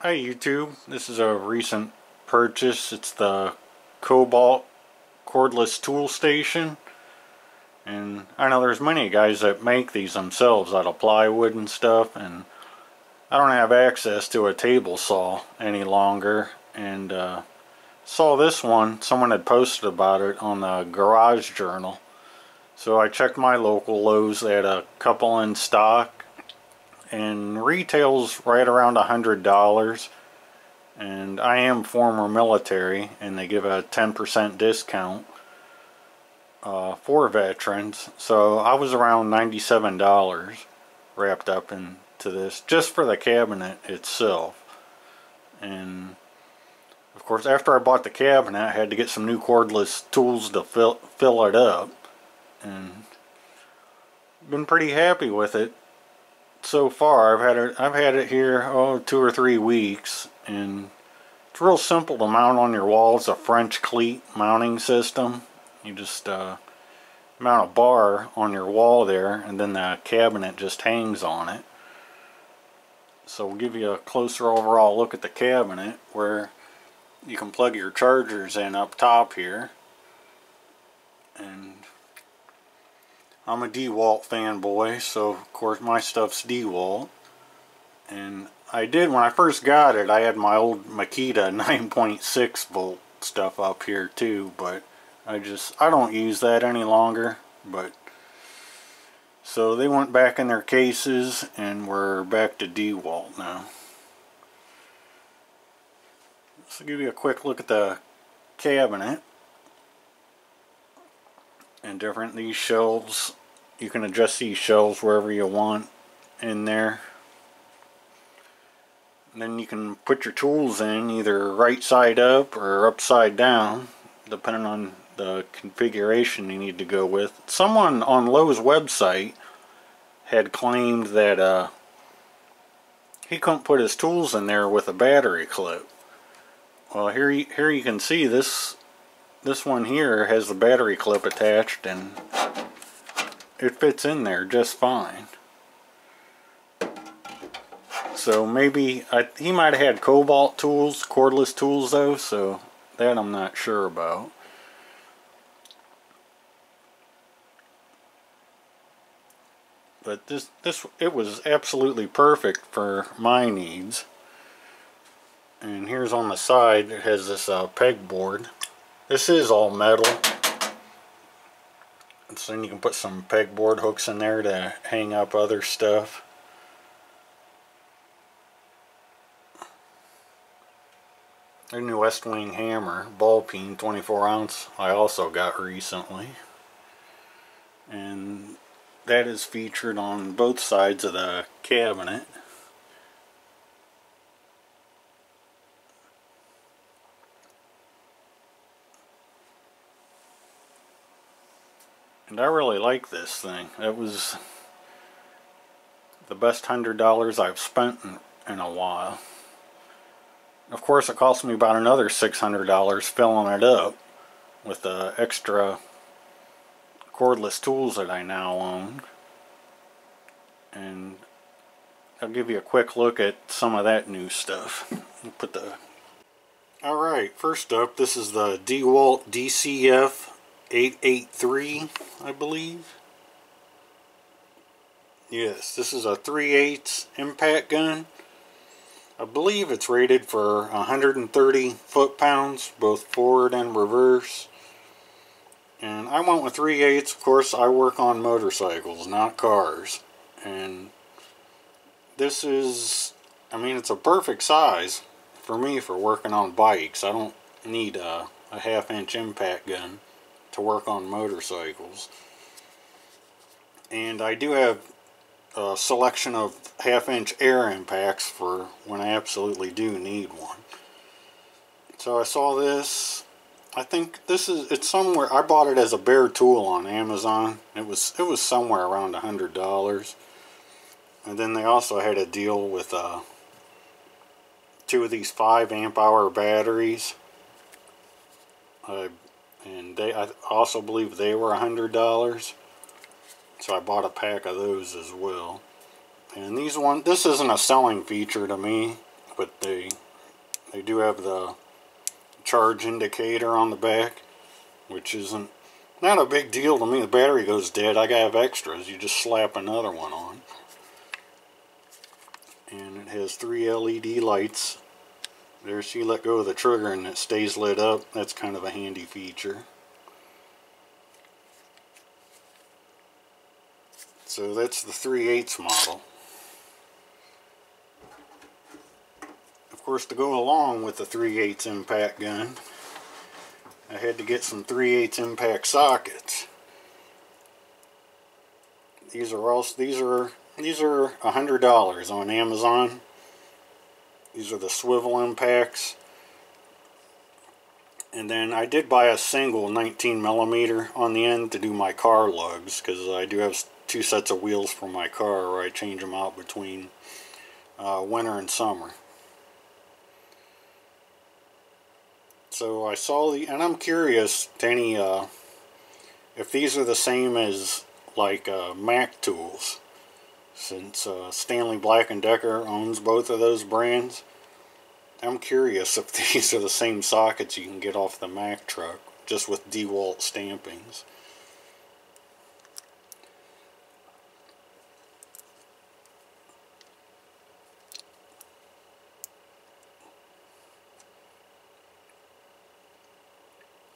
Hi YouTube, this is a recent purchase. It's the Kobalt cordless tool station, and I know there's many guys that make these themselves out of plywood and stuff, and I don't have access to a table saw any longer, and saw this one. Someone had posted about it on the Garage Journal, so I checked my local Lowe's. They had a couple in stock, and retails right around $100. And I am former military, and they give a 10% discount for veterans. So I was around $97 wrapped up into this just for the cabinet itself. And of course, after I bought the cabinet, I had to get some new cordless tools to fill it up, and been pretty happy with it so far. I've had it here 2 or 3 weeks, and it's real simple to mount on your wall. It's a French cleat mounting system. You just mount a bar on your wall there, and then the cabinet just hangs on it. So we'll give you a closer overall look at the cabinet, where you can plug your chargers in up top here. And I'm a DeWalt fanboy, so of course my stuff's DeWalt. And I did, when I first got it, I had my old Makita 9.6 volt stuff up here too, but I don't use that any longer. But so they went back in their cases, and we're back to DeWalt now. So give you a quick look at the cabinet and these shelves. You can adjust these shelves wherever you want in there. And then you can put your tools in either right side up or upside down, depending on the configuration you need to go with. Someone on Lowe's website had claimed that he couldn't put his tools in there with a battery clip. Well, here you can see this one here has the battery clip attached, and it fits in there just fine. So maybe he might have had Kobalt tools, cordless tools though, so that I'm not sure about. But it was absolutely perfect for my needs. And here's on the side, it has this pegboard. This is all metal. And so then you can put some pegboard hooks in there to hang up other stuff. A new West Wing hammer, ball peen, 24 ounce, I also got recently. And that is featured on both sides of the cabinet. And I really like this thing. It was the best $100 I've spent in a while. Of course, it cost me about another $600 filling it up with the extra cordless tools that I now own. And I'll give you a quick look at some of that new stuff. Alright, first up, this is the DeWalt DCF 883, I believe. Yes, this is a 3/8 impact gun. I believe it's rated for 130 foot-pounds, both forward and reverse. And I went with 3/8. Of course, I work on motorcycles, not cars. And this is, I mean, it's a perfect size for me for working on bikes. I don't need a 1/2-inch impact gun to work on motorcycles. And I do have a selection of 1/2-inch air impacts for when I absolutely do need one. So I saw this. I think it's somewhere. I bought it as a bare tool on Amazon. It was somewhere around $100. And then they also had a deal with 2 of these 5 amp hour batteries. And I also believe they were $100. So I bought a pack of those as well. And this isn't a selling feature to me. but they do have the charge indicator on the back, which isn't not a big deal to me. The battery goes dead, I gotta have extras. You just slap another one on. And it has 3 LED lights. There, so you let go of the trigger and it stays lit up. That's kind of a handy feature. So that's the 3/8 model. Of course, to go along with the 3/8 impact gun, I had to get some 3/8 impact sockets. These are $100 on Amazon. These are the swivel impacts. And then I did buy a single 19mm on the end to do my car lugs, because I do have 2 sets of wheels for my car where I change them out between winter and summer. So I saw and I'm curious to any if these are the same as like Mac tools, since Stanley Black & Decker owns both of those brands. I'm curious if these are the same sockets you can get off the Mac truck, just with DeWalt stampings.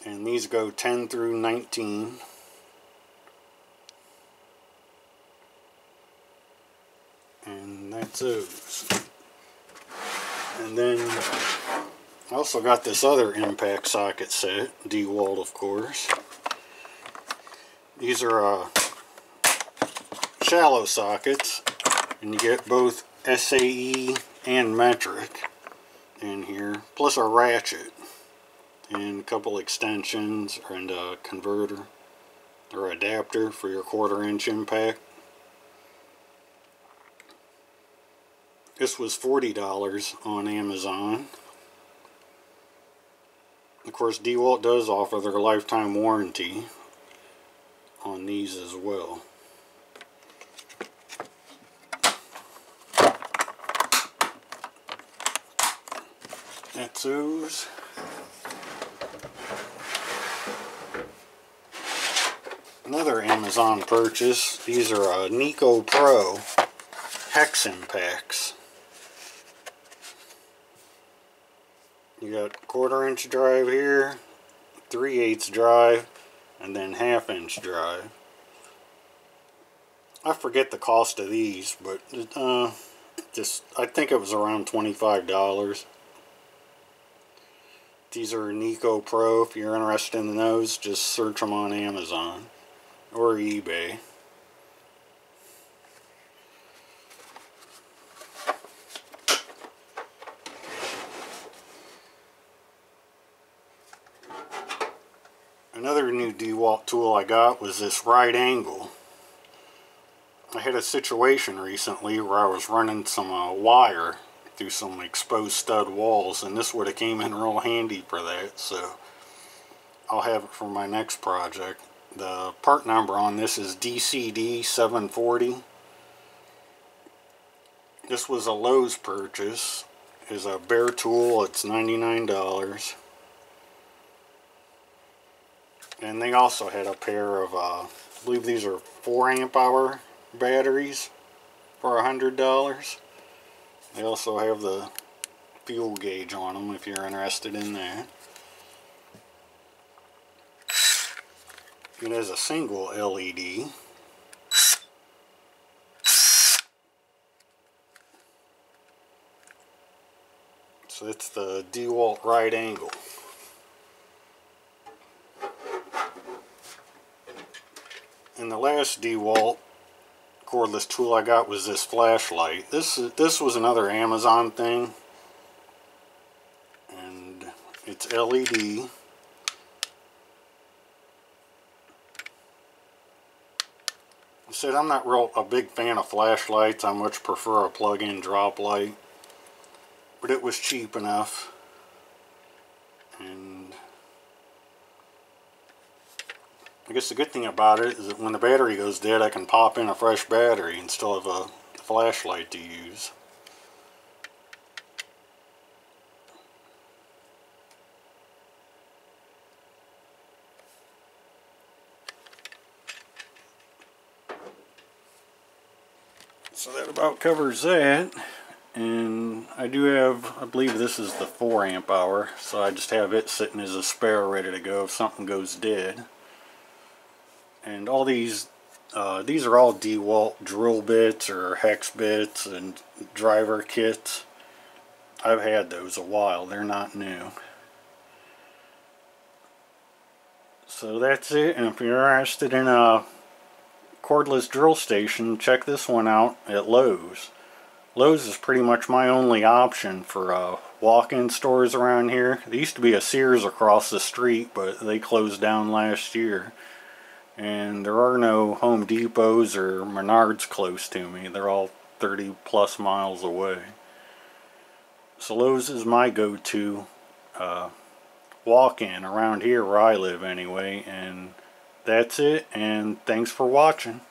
And these go 10 through 19. And that's those. And then I also got this other impact socket set, DeWalt of course. These are shallow sockets, and you get both SAE and metric in here, plus a ratchet and a couple extensions and a converter or adapter for your 1/4" impact. This was $40 on Amazon. Of course, DeWalt does offer their lifetime warranty on these as well. That's those. Another Amazon purchase. These are Nico Pro hex impacts. You got 1/4" drive here, 3/8 drive, and then 1/2" drive. I forget the cost of these, but I think it was around $25. These are Nico Pro. If you're interested in those, just search them on Amazon or eBay. Another new DeWalt tool I got was this right angle. I had a situation recently where I was running some wire through some exposed stud walls, and this would have came in real handy for that, so I'll have it for my next project. The part number on this is DCD 740. This was a Lowe's purchase. It's a bare tool. It's $99. And they also had a pair of, I believe these are 4 amp-hour batteries for $100. They also have the fuel gauge on them if you're interested in that. It has a single LED. So it's the DeWalt right angle. And the last DeWalt cordless tool I got was this flashlight. This was another Amazon thing, and it's LED. I said I'm not a big fan of flashlights. I much prefer a plug-in drop light, but it was cheap enough. And I guess the good thing about it is that when the battery goes dead, I can pop in a fresh battery and still have a flashlight to use. So that about covers that. And I do have, I believe this is the 4 amp hour, so I just have it sitting as a spare ready to go if something goes dead. And all these are all DeWalt drill bits or hex bits and driver kits. I've had those a while, they're not new. So that's it, and if you're interested in a cordless drill station, check this one out at Lowe's. Lowe's is pretty much my only option for walk-in stores around here. There used to be a Sears across the street, but they closed down last year. And there are no Home Depots or Menards close to me. They're all 30 plus miles away. So Lowe's is my go-to walk-in around here where I live anyway. And that's it, and thanks for watching.